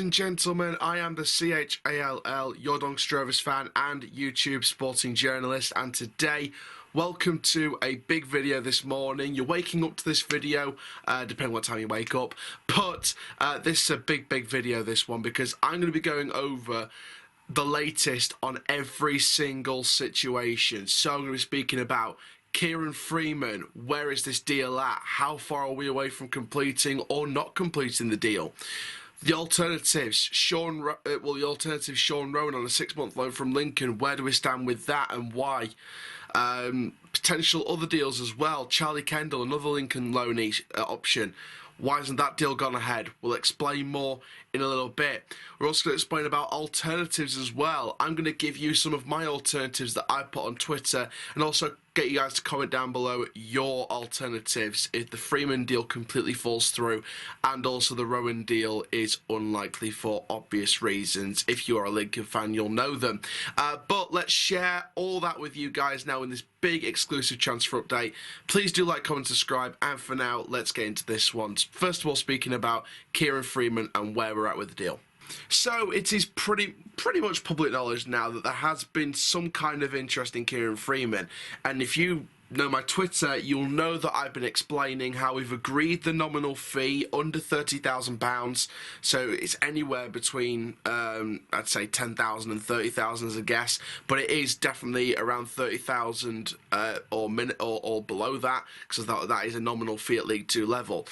and gentlemen, I am the CHALL, your Rovers fan and YouTube sporting journalist, and today, welcome to a big video this morning. You're waking up to this video, depending what time you wake up, but this is a big video, this one, because I'm going to be going over the latest on every single situation. So I'm going to be speaking about Kieran Freeman. Where is this deal at? How far are we away from completing or not completing the deal? The alternatives, Sean Rowan on a 6-month loan from Lincoln. Where do we stand with that and why? Potential other deals as well. Charley Kendall, another Lincoln loanee option. Why hasn't that deal gone ahead? We'll explain more in a little bit. We're also going to explain about alternatives as well. I'm going to give you some of my alternatives that I put on Twitter, and also get you guys to comment down below your alternatives if the Freeman deal completely falls through, and also the Roughan deal is unlikely for obvious reasons. If you are a Lincoln fan, you'll know them. But let's share all that with you guys now in this big exclusive transfer update. Please do like, comment, subscribe, and for now, let's get into this one. First of all, speaking about Kieran Freeman and where we're at with the deal. So it is pretty much public knowledge now that there has been some kind of interest in Kieran Freeman, and if you know my Twitter, you'll know that I've been explaining how we've agreed the nominal fee under £30,000, so it's anywhere between I'd say 10,000 and 30,000 as a guess, but it is definitely around 30,000 or below that, because that is a nominal fee at League 2 level.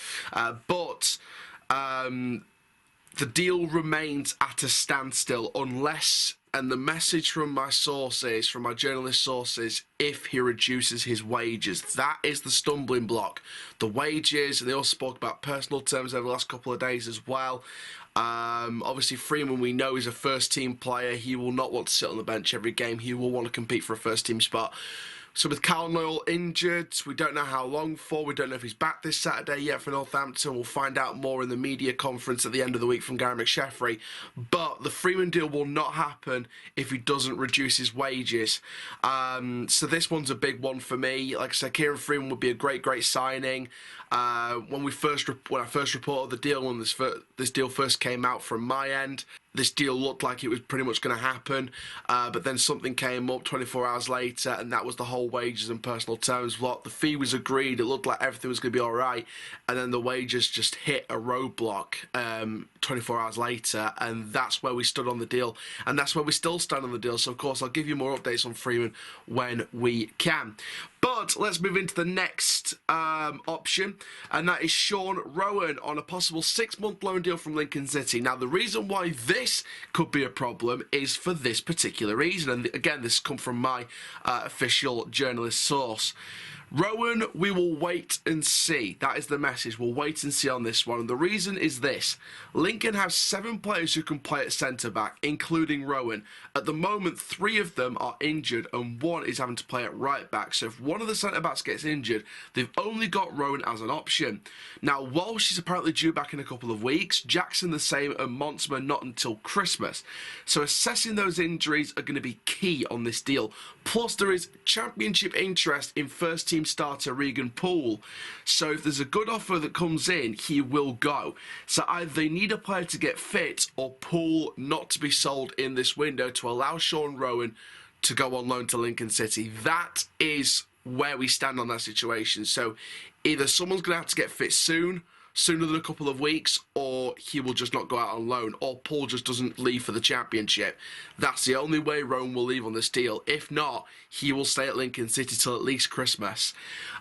The deal remains at a standstill unless, and the message from my sources, from my journalist sources, if he reduces his wages. That is the stumbling block. The wages, and they also spoke about personal terms over the last couple of days as well. Obviously Freeman, we know, is a first team player. He will not want to sit on the bench every game. He will want to compete for a first team spot. So with Cal Noyle injured, we don't know how long for. We don't know if he's back this Saturday yet for Northampton. We'll find out more in the media conference at the end of the week from Gary McSheffrey. But the Freeman deal will not happen if he doesn't reduce his wages. So this one's a big one for me. Like I said, Kieran Freeman would be a great signing. When I first reported the deal, when this deal first came out from my end, this deal looked like it was pretty much going to happen, but then something came up 24 hours later, and that was the whole wages and personal terms block. The fee was agreed, it looked like everything was going to be alright, and then the wages just hit a roadblock 24 hours later, and that's where we stood on the deal, and that's where we still stand on the deal. So of course I'll give you more updates on Freeman when we can. But let's move into the next option, and that is Sean Rowan on a possible 6-month loan deal from Lincoln City. Now, the reason why this could be a problem is for this particular reason, and again, this comes from my official journalist source. Rowan, we will wait and see. That is the message. We'll wait and see on this one. And the reason is this. Lincoln has 7 players who can play at centre-back, including Rowan. At the moment, 3 of them are injured and 1 is having to play at right-back. So if one of the centre-backs gets injured, they've only got Rowan as an option. Now, Walsh is apparently due back in a couple of weeks. Jackson the same, and Monsma not until Christmas. So assessing those injuries are going to be key on this deal. Plus, there is championship interest in first-team starter Regan Poole. So if there's a good offer that comes in, he will go. So either they need a player to get fit or Poole not to be sold in this window to allow Sean Rowan to go on loan to Lincoln City. That is where we stand on that situation. So either someone's going to have to get fit sooner than a couple of weeks, or he will just not go out on loan, or Paul just doesn't leave for the championship. That's the only way Rowan will leave on this deal. If not, he will stay at Lincoln City till at least Christmas.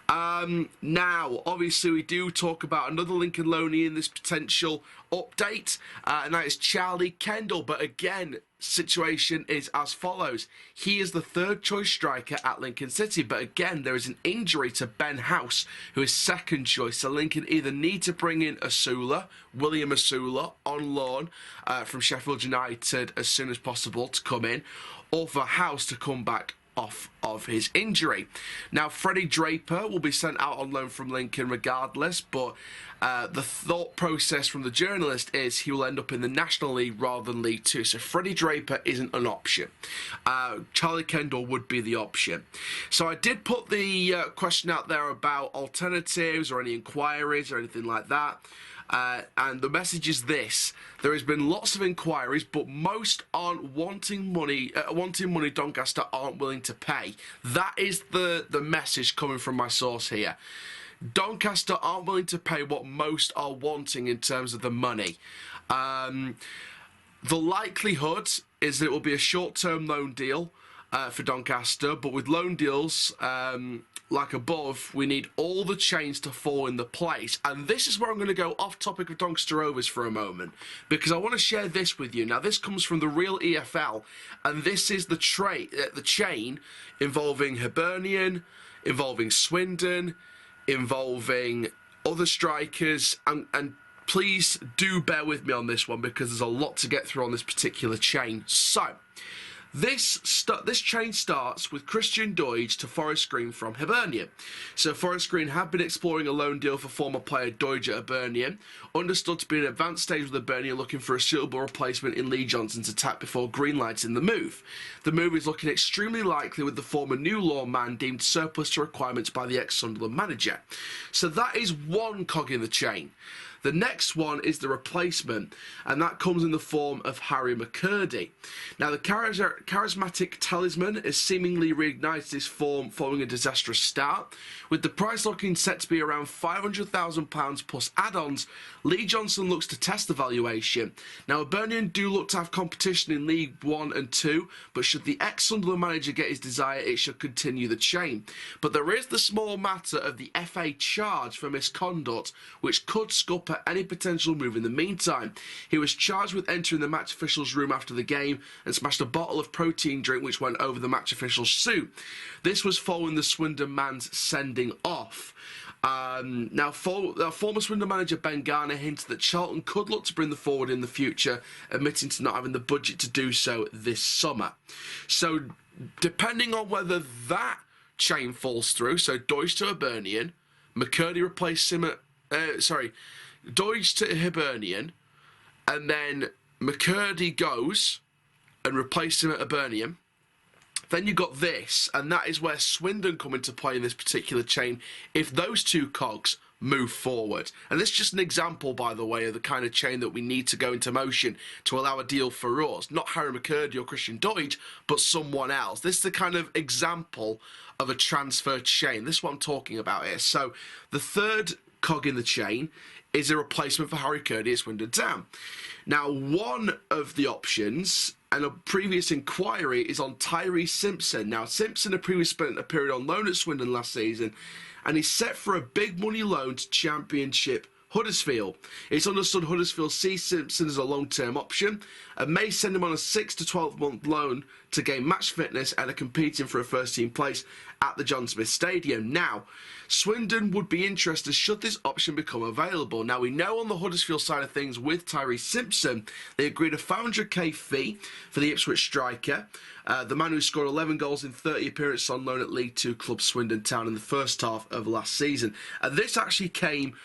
Now, obviously, we do talk about another Lincoln loanee in this potential update, and that is Charley Kendall. But again, situation is as follows. He is the 3rd choice striker at Lincoln City, but again, there is an injury to Ben House, who is 2nd choice. So Lincoln either need to bring in William Asula on loan from Sheffield United as soon as possible to come in, or for House to come back off of his injury. Now, Freddie Draper will be sent out on loan from Lincoln regardless, but the thought process from the journalist is he will end up in the National League rather than League 2, so Freddie Draper isn't an option. Charley Kendall would be the option. So I did put the question out there about alternatives or any inquiries or anything like that. And the message is this: there has been lots of inquiries, but most aren't wanting money. Doncaster aren't willing to pay. That is the message coming from my source here. Doncaster aren't willing to pay what most are wanting in terms of the money. The likelihood is that it will be a short-term loan deal for Doncaster, but with loan deals like above, we need all the chains to fall into place. And this is where I'm going to go off topic of Doncaster Rovers for a moment, because I want to share this with you. Now, this comes from the real EFL, and this is the chain involving Hibernian, involving Swindon, involving other strikers, and please do bear with me on this one, because there's a lot to get through on this particular chain. So, this chain starts with Christian Doidge to Forest Green from Hibernian. So Forest Green have been exploring a loan deal for former player Doidge at Hibernian, understood to be in an advanced stage with Hibernian, looking for a suitable replacement in Lee Johnson's attack before greenlighting the move. The move is looking extremely likely, with the former New Law man deemed surplus to requirements by the ex-Sunderland manager. So that is one cog in the chain. The next one is the replacement, and that comes in the form of Harry McCurdy. Now, the charismatic talisman has seemingly reignited his form following a disastrous start. With the price looking set to be around £500,000 plus add-ons, Lee Johnson looks to test the valuation. Now, Hibernian do look to have competition in League 1 and 2, but should the ex-Sunderland manager get his desire, it should continue the chain. But there is the small matter of the FA charge for misconduct, which could scupper any potential move in the meantime. He was charged with entering the match official's room after the game and smashed a bottle of protein drink which went over the match official's suit. This was following the Swindon man's sending off. Now, former Swindon manager Ben Garner hinted that Charlton could look to bring the forward in the future, admitting to not having the budget to do so this summer. So, depending on whether that chain falls through, so Doidge to Hibernian, McCurdy replaced him at... Doidge to Hibernian, and then McCurdy goes and replaces him at Hibernian. Then you got this, and that is where Swindon come into play in this particular chain, if those two cogs move forward. And this is just an example, by the way, of the kind of chain that we need to go into motion to allow a deal for us. Not Harry McCurdy or Christian Doidge, but someone else. This is the kind of example of a transfer chain. This is what I'm talking about here. So the third cog in the chain is a replacement for Harry McCurdy at Swindon Town. Now, one of the options and a previous inquiry is on Tyree Simpson. Now, Simpson had previously spent a period on loan at Swindon last season, and he's set for a big money loan to Championship Huddersfield. It's understood Huddersfield sees Simpson as a long-term option and may send him on a 6 to 12-month loan to gain match fitness and are competing for a first-team place at the John Smith Stadium. Now, Swindon would be interested should this option become available. Now, we know on the Huddersfield side of things with Tyree Simpson, they agreed a £500k fee for the Ipswich striker, the man who scored 11 goals in 30 appearances on loan at League 2 club Swindon Town in the first half of last season. And this actually came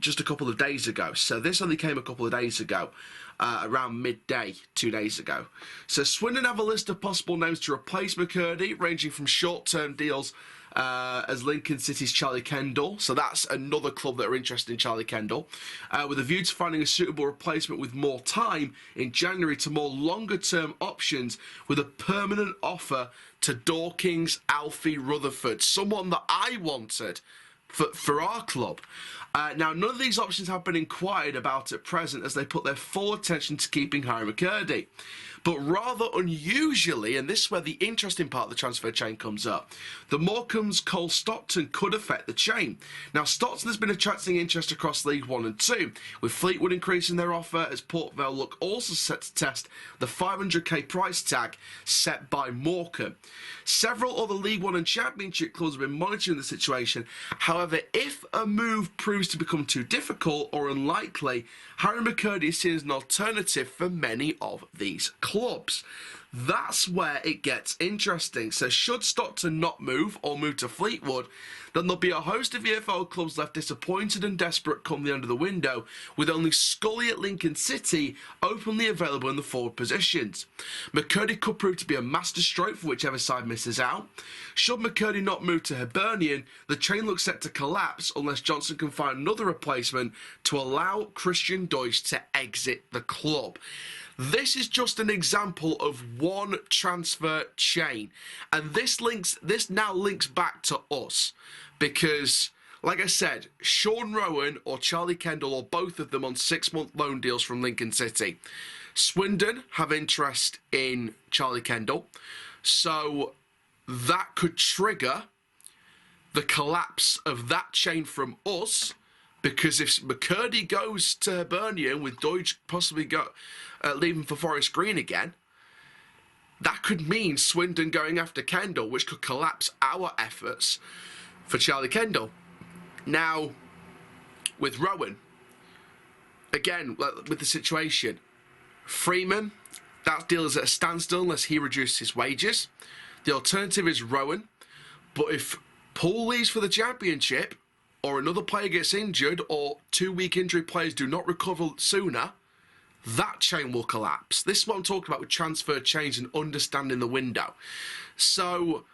just a couple of days ago. So this only came a couple of days ago, around midday, 2 days ago. So Swindon have a list of possible names to replace McCurdy, ranging from short-term deals as Lincoln City's Charley Kendall. So that's another club that are interested in Charley Kendall, with a view to finding a suitable replacement with more time in January, to more longer-term options with a permanent offer to Dorking's Alfie Rutherford, someone that I wanted for our club. Now, none of these options have been inquired about at present, as they put their full attention to keeping Harry McCurdy. But rather unusually, and this is where the interesting part of the transfer chain comes up, the Morecambe's Cole Stockton could affect the chain. Now, Stockton has been attracting interest across League 1 and 2, with Fleetwood increasing their offer, as Port Vale look also set to test the £500k price tag set by Morecambe. Several other League 1 and Championship clubs have been monitoring the situation. However, if a move proves to become too difficult or unlikely, Harry McCurdy is seen as an alternative for many of these clubs. That's where it gets interesting. So should Stockton not move or move to Fleetwood, then there'll be a host of EFL clubs left disappointed and desperate come the end of the window, with only Scully at Lincoln City openly available in the forward positions. McCurdy could prove to be a masterstroke for whichever side misses out. Should McCurdy not move to Hibernian, the train looks set to collapse unless Johnson can find another replacement to allow Christian Deutsch to exit the club. This is just an example of one transfer chain, and this now links back to us, because, like I said, Sean Roughan or Charley Kendall, or both of them, on 6-month loan deals from Lincoln City. Swindon have interest in Charley Kendall, so that could trigger the collapse of that chain from us, because if McCurdy goes to Hibernian with Deutsch possibly leaving for Forest Green again, that could mean Swindon going after Kendall, which could collapse our efforts for Charley Kendall. Now, with Roughan, again, with the situation, Freeman, that deal is at a standstill unless he reduces his wages. The alternative is Roughan, but if Paul leaves for the Championship, or another player gets injured, or 2-week injury players do not recover sooner, that chain will collapse. This is what I'm talking about with transfer chains and understanding the window. So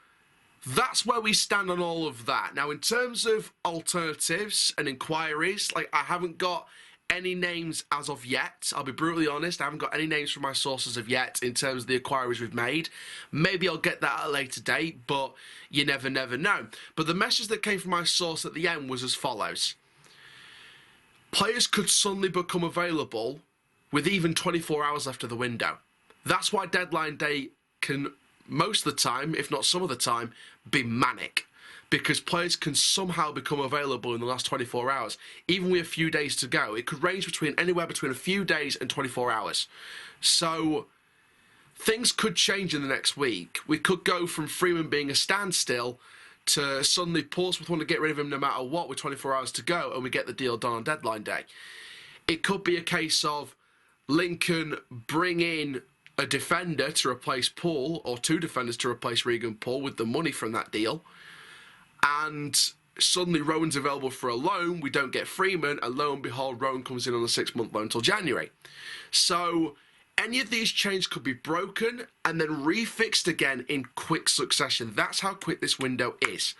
that's where we stand on all of that. Now, in terms of alternatives and inquiries, like, I haven't got any names as of yet. I'll be brutally honest, I haven't got any names from my sources of yet in terms of the inquiries we've made. Maybe I'll get that at a later date, but you never know. But the message that came from my source at the end was as follows. Players could suddenly become available with even 24 hours left of the window. That's why deadline day can, most of the time, if not some of the time, be manic. Because players can somehow become available in the last 24 hours, even with a few days to go. It could range anywhere between a few days and 24 hours. So things could change in the next week. We could go from Freeman being a standstill to suddenly Portsmouth want to get rid of him no matter what with 24 hours to go, and we get the deal done on deadline day. It could be a case of Lincoln bring in a defender to replace Paul, or 2 defenders to replace Regan Paul with the money from that deal, and suddenly Rowan's available for a loan, we don't get Freeman, and lo and behold, Rowan comes in on a 6-month loan till January. So any of these chains could be broken and then refixed again in quick succession. That's how quick this window is.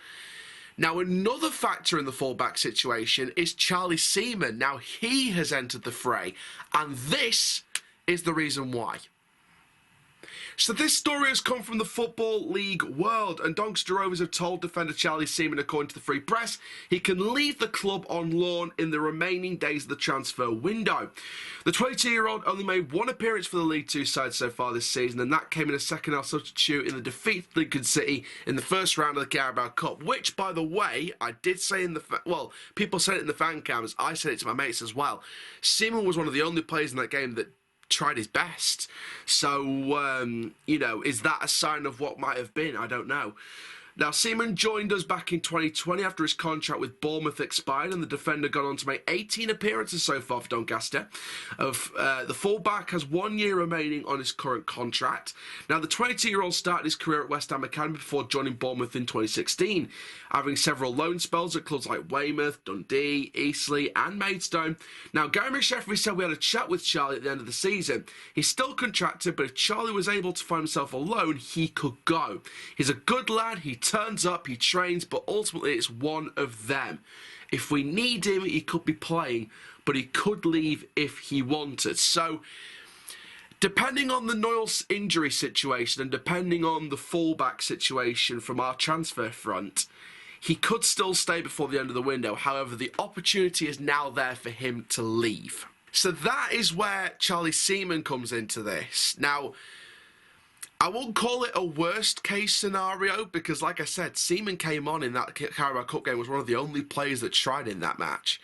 Now, another factor in the fullback situation is Charlie Seaman. Now, he has entered the fray, and this is the reason why. So this story has come from the Football League world, and Doncaster Rovers have told defender Charlie Seaman, according to the Free Press, he can leave the club on loan in the remaining days of the transfer window. The 22-year-old only made 1 appearance for the League Two side so far this season, and that came in a second-half substitute in the defeat to Lincoln City in the first round of the Carabao Cup, which, by the way, I did say in the... people said it in the fan cams, I said it to my mates as well. Seaman was one of the only players in that game that tried his best. So, you know, is that a sign of what might have been? I don't know. Now, Seaman joined us back in 2020 after his contract with Bournemouth expired, and the defender got on to make 18 appearances so far for Doncaster. The fullback has 1 year remaining on his current contract. Now, the 22-year-old started his career at West Ham Academy before joining Bournemouth in 2016, having several loan spells at clubs like Weymouth, Dundee, Eastleigh and Maidstone. Now, Gary McSheffrey said we had a chat with Charlie at the end of the season. He's still contracted, but if Charlie was able to find himself a loan, he could go. He's a good lad, he turns up, he trains, but ultimately it's one of them. If we need him, he could be playing, but he could leave if he wanted. So, depending on the Noyles injury situation and depending on the fullback situation from our transfer front, he could still stay before the end of the window. However, the opportunity is now there for him to leave. So that is where Charlie Seaman comes into this. Now, I won't call it a worst case scenario because, like I said, Seaman came on in that Carabao Cup game, was one of the only players that tried in that match.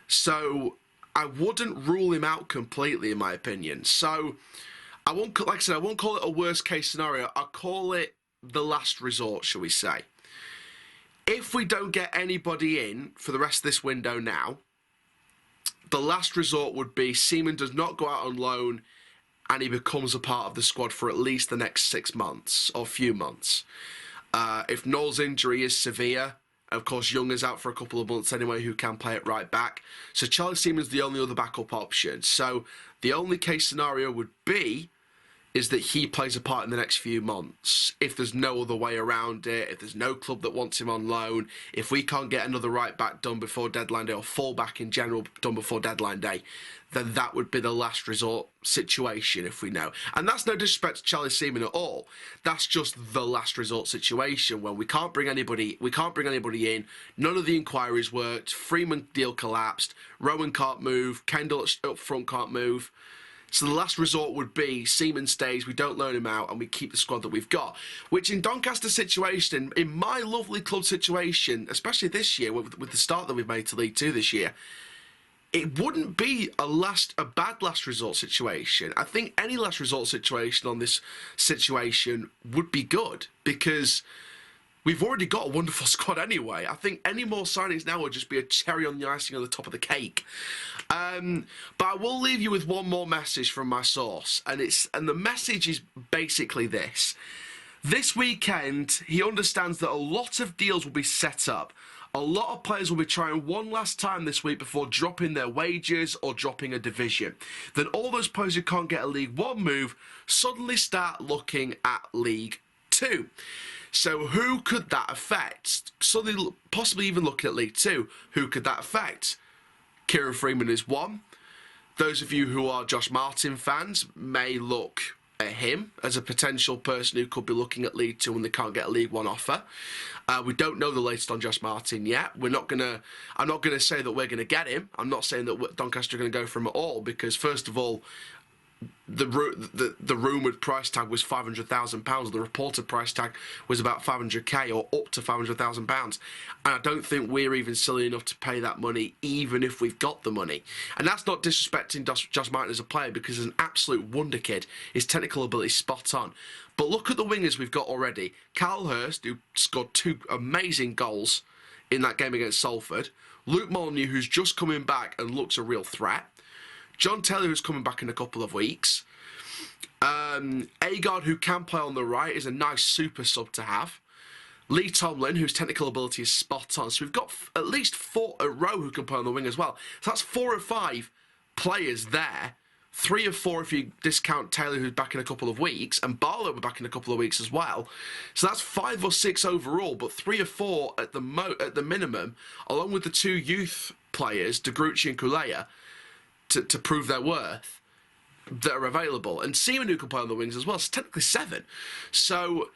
So I wouldn't rule him out completely, in my opinion. So I won't, like I said, I won't call it a worst case scenario. I'll call it the last resort, shall we say. If we don't get anybody in for the rest of this window now, the last resort would be Seaman does not go out on loan and he becomes a part of the squad for at least the next 6 months or few months. If Noel's injury is severe, of course Young is out for a couple of months anyway, who can play it right back. So Charley Seaman's the only other backup option. So the only case scenario would be is that he plays a part in the next few months. If there's no other way around it, if there's no club that wants him on loan, if we can't get another right back done before deadline day, or full back in general done before deadline day, then that would be the last resort situation, if we know. And that's no disrespect to Charley Seaman at all. That's just the last resort situation when we can't bring anybody in. None of the inquiries worked. Freeman deal collapsed. Roughan can't move. Kendall up front can't move. So the last resort would be Seaman stays, we don't loan him out, and we keep the squad that we've got. Which in Doncaster's situation, in my lovely club situation, especially this year, with the start that we've made to League 2 this year, it wouldn't be a bad last resort situation. I think any last resort situation on this situation would be good, because we've already got a wonderful squad anyway. I think any more signings now would just be a cherry on the icing on the top of the cake. But I will leave you with one more message from my source, and the message is basically this. This weekend, he understands that a lot of deals will be set up. A lot of players will be trying one last time this week before dropping their wages or dropping a division. Then all those players who can't get a League 1 move suddenly start looking at League 2. So who could that affect? Suddenly, possibly even looking at League 2, who could that affect? Kieran Freeman is one. Those of you who are Josh Martin fans may look at him as a potential person who could be looking at League 2 when they can't get a League 1 offer. We don't know the latest on Josh Martin yet. I'm not gonna say that we're gonna get him. I'm not saying that Doncaster are gonna go for him at all, because first of all, the rumoured price tag was £500,000. The reported price tag was about 500k or up to £500,000, and I don't think we're even silly enough to pay that money, even if we've got the money. And that's not disrespecting Josh Martin as a player, because he's an absolute wonder kid. His technical ability is spot on. But look at the wingers we've got already. Carl Hurst, who scored 2 amazing goals in that game against Salford. Luke Molyneux, who's just coming back and looks a real threat. John Taylor, who's coming back in a couple of weeks. Agard, who can play on the right, is a nice super sub to have. Lee Tomlin, whose technical ability is spot on. So we've got at least 4 a row who can play on the wing as well. So that's 4 or 5 players there. 3 or 4 if you discount Taylor, who's back in a couple of weeks, and Barlow will be back in a couple of weeks as well. So that's 5 or 6 overall, but 3 or 4 at the minimum, along with the 2 youth players, De Grucci and Kulea, to prove their worth, that are available. And Seaman, who can play on the wings as well, so technically 7. So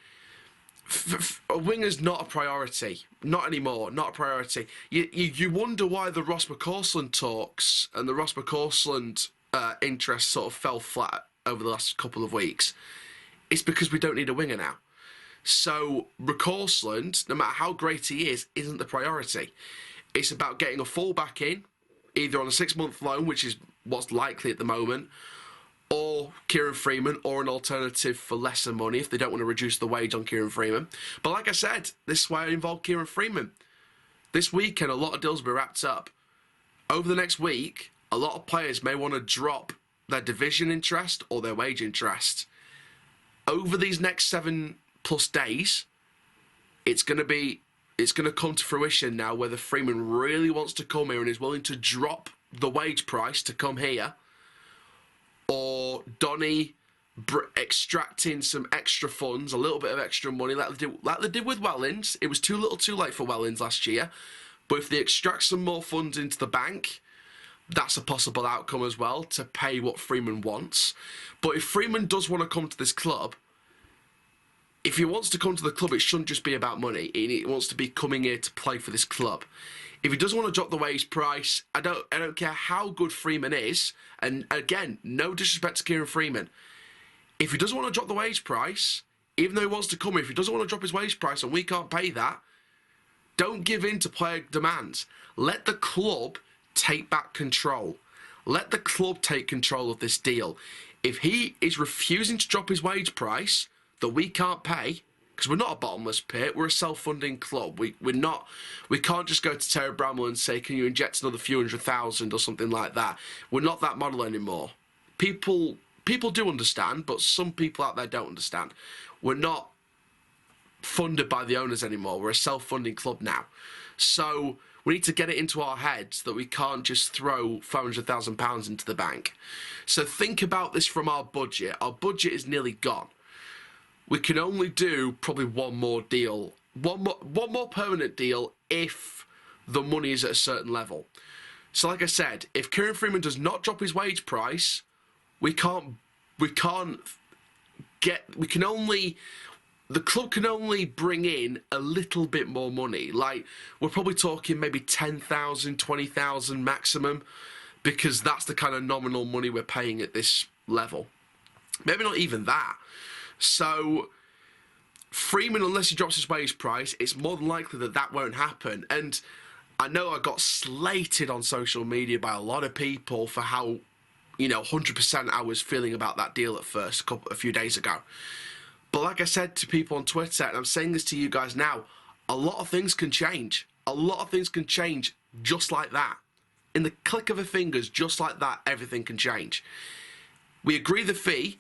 a winger's not a priority. Not anymore, not a priority. You wonder why the Ross McCausland talks and the Ross McCausland interest sort of fell flat over the last couple of weeks. It's because we don't need a winger now. So McCausland, no matter how great he is, isn't the priority. It's about getting a full-back in, either on a 6-month loan, which is what's likely at the moment, or Kieran Freeman, or an alternative for lesser money if they don't want to reduce the wage on Kieran Freeman. But like I said, this is why I involved Kieran Freeman. This weekend, a lot of deals will be wrapped up. Over the next week, a lot of players may want to drop their division interest or their wage interest. Over these next 7+ days, it's going to come to fruition now whether Freeman really wants to come here and is willing to drop the wage price to come here, or Donny extracting some extra funds, a little bit of extra money like they did with Wellens. It was too little too late for Wellens last year, but if they extract some more funds into the bank, that's a possible outcome as well, to pay what Freeman wants. But if Freeman does want to come to this club, if he wants to come to the club, it shouldn't just be about money. He wants to be coming here to play for this club. If he doesn't want to drop the wage price, I don't care how good Freeman is. And again, no disrespect to Kieran Freeman. If he doesn't want to drop the wage price, even though he wants to come here, if he doesn't want to drop his wage price and we can't pay that, don't give in to player demands. Let the club take back control. Let the club take control of this deal. If he is refusing to drop his wage price that we can't pay, because we're not a bottomless pit, we're a self-funding club. We can't just go to Terry Bramwell and say, can you inject another few 100,000 or something like that. We're not that model anymore. People people do understand, but some people out there don't understand. We're not funded by the owners anymore. We're a self-funding club now. So we need to get it into our heads that we can't just throw £500,000 into the bank. So think about this from our budget. Our budget is nearly gone. We can only do probably one more deal, one more permanent deal if the money is at a certain level. So like I said, if Kieran Freeman does not drop his wage price, the club can only bring in a little bit more money. Like, we're probably talking maybe 10,000, 20,000 maximum, because that's the kind of nominal money we're paying at this level. Maybe not even that. So Freeman, unless he drops his wage price, it's more than likely that that won't happen. And I know I got slated on social media by a lot of people for how, 100% I was feeling about that deal at first, a few days ago. But like I said to people on Twitter, and I'm saying this to you guys now, a lot of things can change. A lot of things can change just like that. In the click of a fingers, just like that, everything can change. We agree the fee,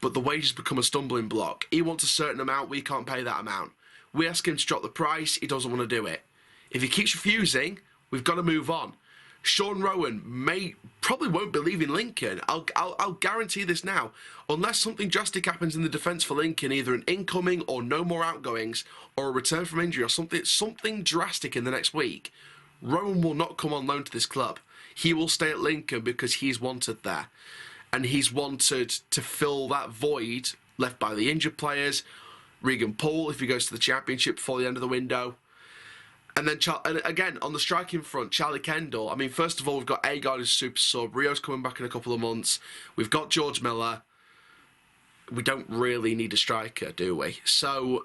but the wages become a stumbling block. He wants a certain amount, we can't pay that amount. We ask him to drop the price, he doesn't want to do it. If he keeps refusing, we've got to move on. Sean Roughan probably won't be leaving Lincoln. I'll guarantee this now. Unless something drastic happens in the defence for Lincoln, either an incoming or no more outgoings, or a return from injury, or something drastic in the next week, Roughan will not come on loan to this club. He will stay at Lincoln because he's wanted there. And he's wanted to fill that void left by the injured players. Regan Poole, if he goes to the Championship before the end of the window. And then, again, on the striking front, Charley Kendall. I mean, first of all, we've got Agard as super sub. Rio's coming back in a couple of months. We've got George Miller. We don't really need a striker, do we? So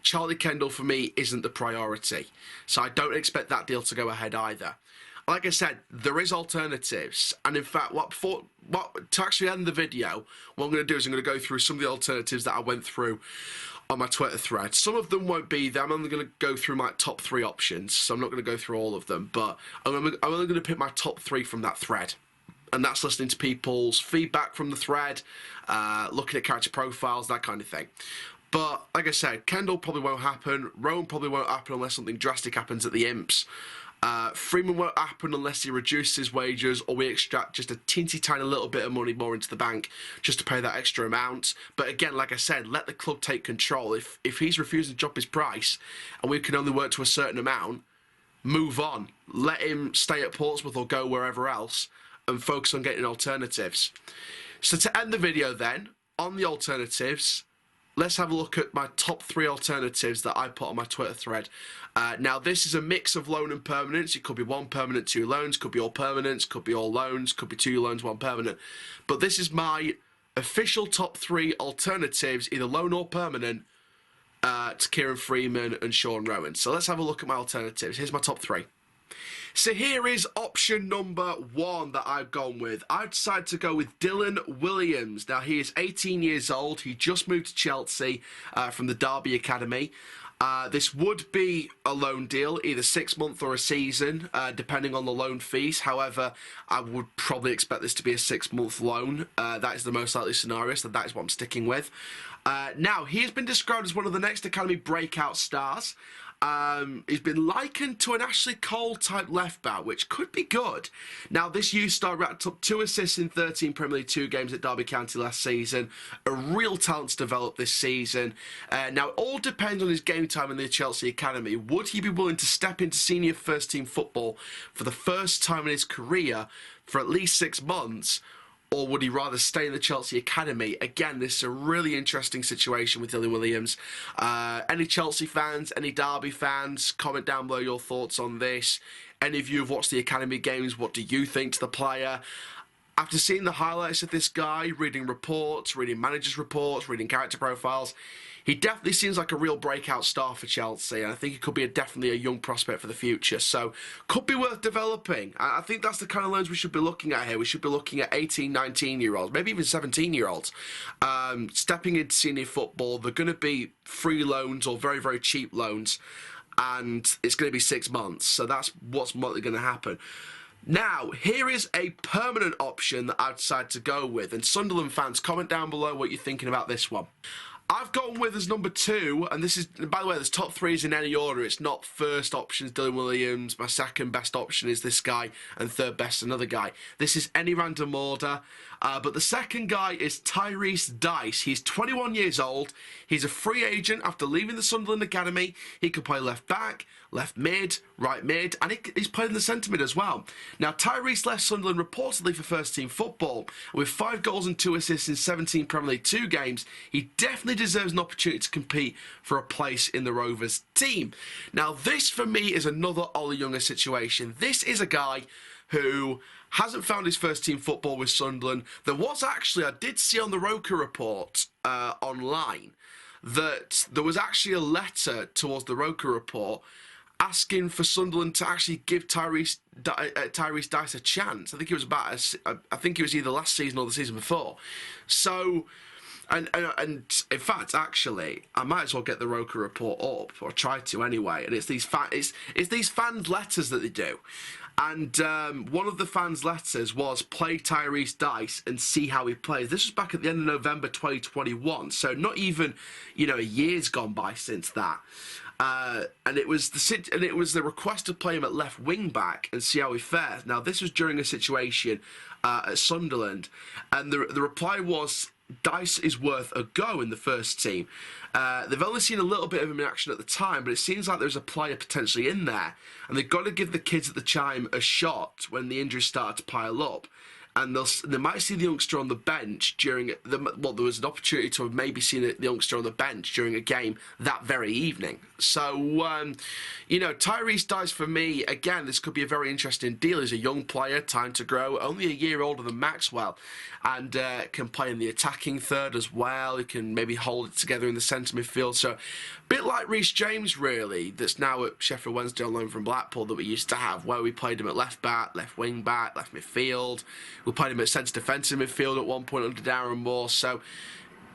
Charley Kendall, for me, isn't the priority. So I don't expect that deal to go ahead either. Like I said, there is alternatives, and in fact, to actually end the video, what I'm going to do is I'm going to go through some of the alternatives that I went through on my Twitter thread. Some of them won't be there. I'm only going to go through my top 3 options, so I'm not going to go through all of them, but I'm only going to pick my top 3 from that thread, and that's listening to people's feedback from the thread, looking at character profiles, that kind of thing. But like I said, Kendall probably won't happen. Rowan probably won't happen unless something drastic happens at the Imps. Freeman won't happen unless he reduces his wages or we extract just a teensy tiny little bit of money more into the bank just to pay that extra amount. But again, like I said, let the club take control. If he's refusing to drop his price and we can only work to a certain amount, move on. Let him stay at Portsmouth or go wherever else and focus on getting alternatives. So to end the video then, on the alternatives, let's have a look at my top 3 alternatives that I put on my Twitter thread. Now, this is a mix of loan and permanence. It could be 1 permanent, 2 loans, could be all permanents, could be all loans, could be 2 loans, 1 permanent. But this is my official top 3 alternatives, either loan or permanent, to Kieran Freeman and Sean Roughan. So let's have a look at my alternatives. Here's my top 3. So here is option number 1 that I've gone with. I've decided to go with Dylan Williams. Now, he is 18 years old. He just moved to Chelsea from the Derby Academy. This would be a loan deal, either 6 months or a season, depending on the loan fees. However, I would probably expect this to be a 6-month loan. That is the most likely scenario, so that is what I'm sticking with. Now, he has been described as one of the next Academy breakout stars. He's been likened to an Ashley Cole type left back, which could be good. Now, this youth star racked up 2 assists in 13 Premier League 2 games at Derby County last season. A real talent to develop this season. Now, it all depends on his game time in the Chelsea Academy. Would he be willing to step into senior first team football for the first time in his career for at least 6 months? Or would he rather stay in the Chelsea Academy? Again, this is a really interesting situation with Dylan Williams. Any Chelsea fans, any Derby fans, comment down below your thoughts on this. Any of you have watched the Academy games, what do you think to the player? After seeing the highlights of this guy, reading reports, reading managers' reports, reading character profiles, he definitely seems like a real breakout star for Chelsea, and I think he could be definitely a young prospect for the future. So, could be worth developing. I think that's the kind of loans we should be looking at here. We should be looking at 18, 19-year-olds, maybe even 17-year-olds, stepping into senior football. They're going to be free loans or very, very cheap loans, and it's going to be 6 months. So that's what's likely going to happen. Now, here is a permanent option that I've decided to go with, and Sunderland fans, comment down below what you're thinking about this one. I've gone with as number 2, and this is, by the way, there's top 3s in any order. It's not first option is Dylan Williams, my second best option is this guy, and third best another guy. This is any random order, but the second guy is Tyrese Dice. He's 21 years old. He's a free agent after leaving the Sunderland Academy. He can play left back, left mid, right mid, and he's played in the centre mid as well. Now, Tyrese left Sunderland reportedly for first team football. With 5 goals and 2 assists in 17 Premier League 2 games, he definitely deserves an opportunity to compete for a place in the Rovers team. Now, this for me is another Ollie Younger situation. This is a guy who hasn't found his first team football with Sunderland. There was actually, I did see on the Roker report online that there was actually a letter towards the Roker report asking for Sunderland to actually give Tyrese Dice a chance. I think it was I think it was either last season or the season before. So, and in fact, actually, I might as well get the Roker report up, or try to anyway. And it's these fans' letters that they do. And one of the fans' letters was play Tyrese Dice and see how he plays. This was back at the end of November 2021, so not even, a year's gone by since that. And it was the request to play him at left wing back and see how he fares. Now, this was during a situation at Sunderland, and the reply was, Dice is worth a go in the first team. They've only seen a little bit of him in action at the time, but it seems like there's a player potentially in there, and they've got to give the kids at the Chime a shot when the injuries start to pile up. And they might see the youngster on the bench during there was an opportunity to have maybe seen the youngster on the bench during a game that very evening. So, Tyrese Dice for me, again, this could be a very interesting deal. He's a young player, time to grow, only a year older than Maxwell, and can play in the attacking third as well. He can maybe hold it together in the centre midfield. So, a bit like Reece James, really, that's now at Sheffield Wednesday on loan from Blackpool that we used to have, where we played him at left back, left wing back, left midfield. We played him at centre defensive midfield at one point under Darren Moore. So,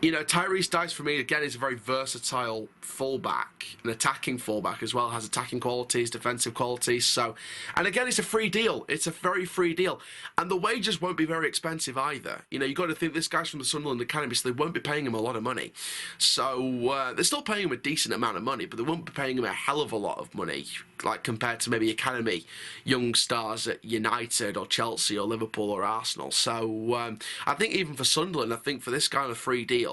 Tyrese Dice for me, again, is a very versatile fullback, an attacking fullback as well, has attacking qualities, defensive qualities. So, and again, it's a free deal. It's a very free deal. And the wages won't be very expensive either. You've got to think this guy's from the Sunderland Academy, so they won't be paying him a lot of money. So, they're still paying him a decent amount of money, but they won't be paying him a hell of a lot of money, like compared to maybe academy young stars at United or Chelsea or Liverpool or Arsenal. So, I think even for Sunderland, I think for this kind of free deal,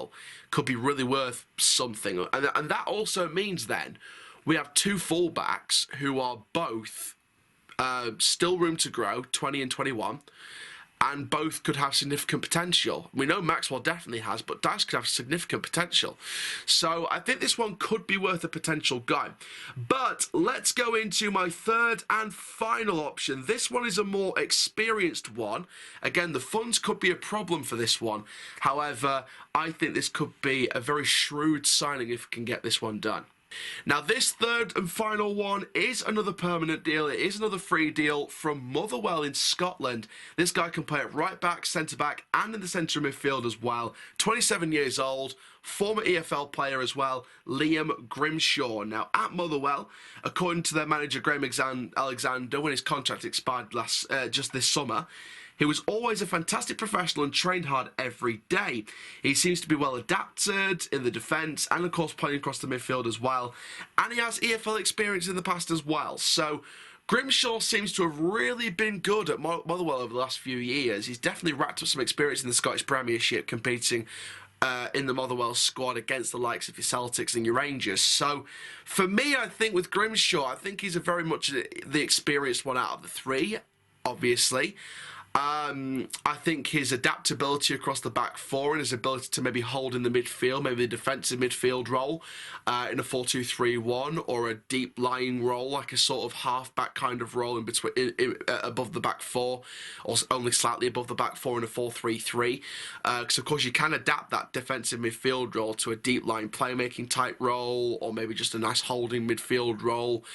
could be really worth something. And that also means then we have 2 fullbacks who are both still room to grow, 20 and 21, and both could have significant potential. We know Maxwell definitely has, but Dice could have significant potential. So I think this one could be worth a potential guy. But let's go into my third and final option. This one is a more experienced one. Again, the funds could be a problem for this one. However, I think this could be a very shrewd signing if we can get this one done. Now, this third and final one is another permanent deal. It is another free deal from Motherwell in Scotland. This guy can play at right back, centre back, and in the centre midfield as well. 27 years old, former EFL player as well, Liam Grimshaw. Now, at Motherwell, according to their manager Graham Alexander, when his contract expired just this summer, he was always a fantastic professional and trained hard every day. He seems to be well adapted in the defence and, of course, playing across the midfield as well. And he has EFL experience in the past as well. So Grimshaw seems to have really been good at Motherwell over the last few years. He's definitely racked up some experience in the Scottish Premiership, competing in the Motherwell squad against the likes of your Celtics and your Rangers. So for me, I think with Grimshaw, I think he's a very much the experienced one out of the 3, obviously. I think his adaptability across the back 4 and his ability to maybe hold in the midfield, maybe the defensive midfield role in a 4-2-3-1 or a deep lying role, like a sort of half-back kind of role in between, above the back 4, or only slightly above the back 4 in a 4-3-3. Because, of course, you can adapt that defensive midfield role to a deep line playmaking type role, or maybe just a nice holding midfield role,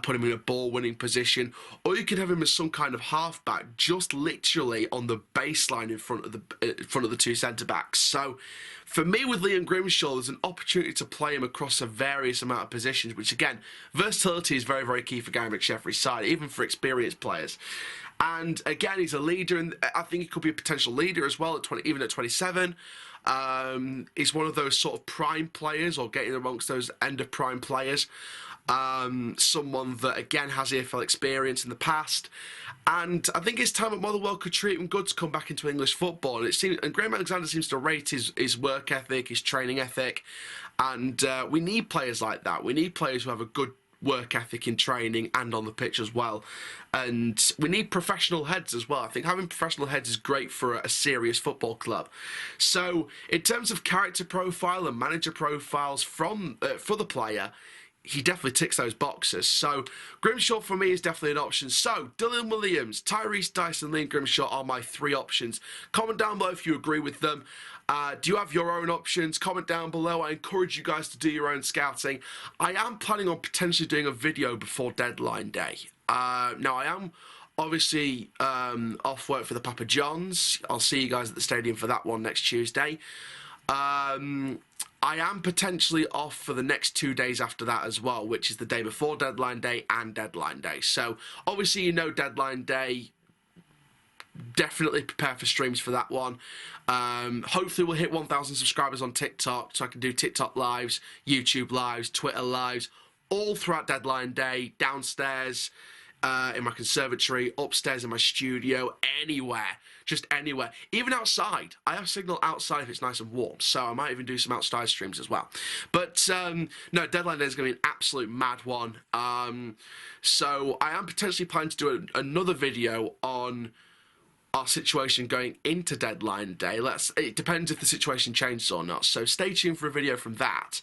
put him in a ball-winning position, or you could have him as some kind of half-back, just literally literally on the baseline in front of the two centre-backs. So for me, with Liam Grimshaw, there's an opportunity to play him across a various amount of positions, which again, versatility is very, very key for Gary McSheffrey's side, even for experienced players. And again, he's a leader, and I think he could be a potential leader as well, even at 27. He's one of those sort of prime players, or getting amongst those end of prime players. Someone that again has EFL experience in the past, and I think his time at Motherwell could treat him good to come back into English football. And Graham Alexander seems to rate his work ethic, his training ethic, and we need players like that. We need players who have a good work ethic in training and on the pitch as well, and we need professional heads as well. I think having professional heads is great for a serious football club. So in terms of character profile and manager profiles for the player, he definitely ticks those boxes. So Grimshaw for me is definitely an option. So Dylan Williams, Tyrese Dyson, Liam Grimshaw are my three options. Comment down below if you agree with them. Do you have your own options? Comment down below. I encourage you guys to do your own scouting. I am planning on potentially doing a video before deadline day. Now I am obviously off work for the Papa Johns. I'll see you guys at the stadium for that one next Tuesday. I am potentially off for the next 2 days after that as well, which is the day before deadline day and deadline day. So obviously, you know, deadline day, definitely prepare for streams for that one. Hopefully we'll hit 1,000 subscribers on TikTok, so I can do TikTok lives, YouTube lives, Twitter lives, all throughout deadline day, downstairs in my conservatory, upstairs in my studio, anywhere. Just anywhere. Even outside. I have signal outside if it's nice and warm, so I might even do some outside streams as well. But no, deadline day is going to be an absolute mad one. So I am potentially planning to do another video on our situation going into deadline day. It depends if the situation changes or not. So stay tuned for a video from that,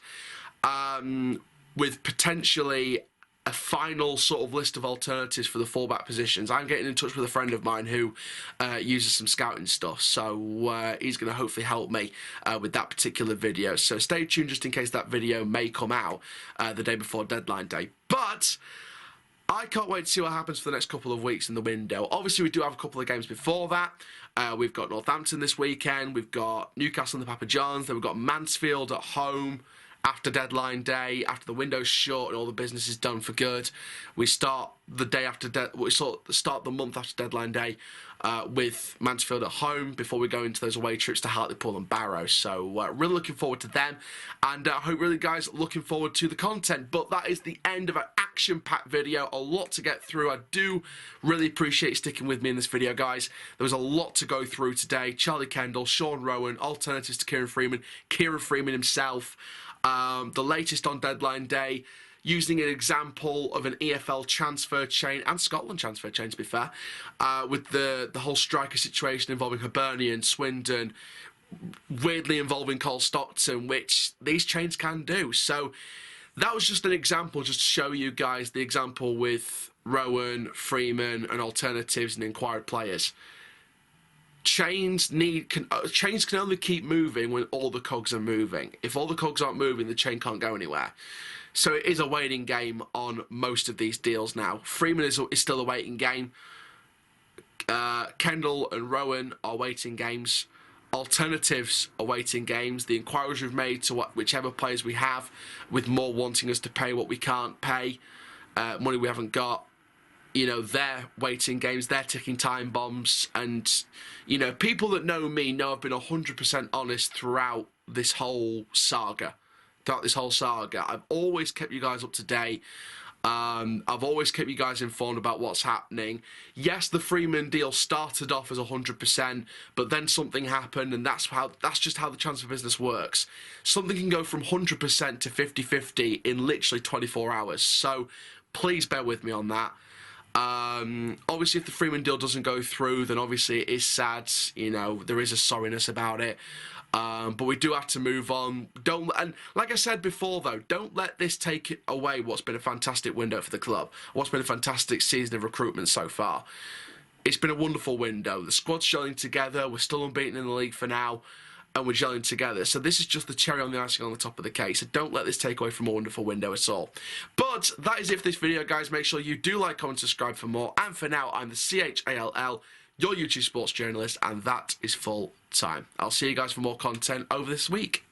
with potentially a final sort of list of alternatives for the fullback positions. I'm getting in touch with a friend of mine who uses some scouting stuff, so he's going to hopefully help me with that particular video. So stay tuned just in case that video may come out the day before deadline day. But I can't wait to see what happens for the next couple of weeks in the window. Obviously, we do have a couple of games before that. We've got Northampton this weekend. We've got Newcastle and the Papa Johns. Then we've got Mansfield at home after deadline day, after the window's shut and all the business is done for good. We start the day after start the month after deadline day with Mansfield at home before we go into those away trips to Hartlepool and Barrow. So really looking forward to them, and I hope really guys looking forward to the content. But that is the end of an action-packed video, a lot to get through. I do really appreciate you sticking with me in this video, guys. There was a lot to go through today. Charley Kendall, Sean Rowan, alternatives to Kieran Freeman, Kieran Freeman himself, the latest on deadline day, using an example of an EFL transfer chain and Scotland transfer chain, to be fair, with the whole striker situation involving Hibernian, Swindon, weirdly involving Cole Stockton, which these chains can do. So that was just an example, just to show you guys the example with Rowan, Freeman, and alternatives and inquired players. Chains can only keep moving when all the cogs are moving. If all the cogs aren't moving, the chain can't go anywhere. So it is a waiting game on most of these deals now. Freeman is still a waiting game. Kendall and Rowan are waiting games. Alternatives are waiting games. The inquiries we've made to whichever players we have, with more wanting us to pay what we can't pay, money we haven't got. You know, they're waiting games, they're ticking time bombs, and, you know, people that know me know I've been 100% honest throughout this whole saga. I've always kept you guys up to date. I've always kept you guys informed about what's happening. Yes, the Freeman deal started off as 100%, but then something happened, and that's just how the transfer business works. Something can go from 100% to 50-50 in literally 24 hours. So please bear with me on that. Obviously, if the Freeman deal doesn't go through, then obviously it is sad. You know, there is a sorriness about it. But we do have to move on. And like I said before, though, don't let this take away what's been a fantastic window for the club. What's been a fantastic season of recruitment so far. It's been a wonderful window. The squad's gelling together. We're still unbeaten in the league for now, and we're gelling together. So this is just the cherry on the icing on the top of the cake. So don't let this take away from a wonderful window at all. But that is it for this video, guys. Make sure you do like, comment, subscribe for more. And for now, I'm the CHALL your YouTube sports journalist, and that is full time. I'll see you guys for more content over this week.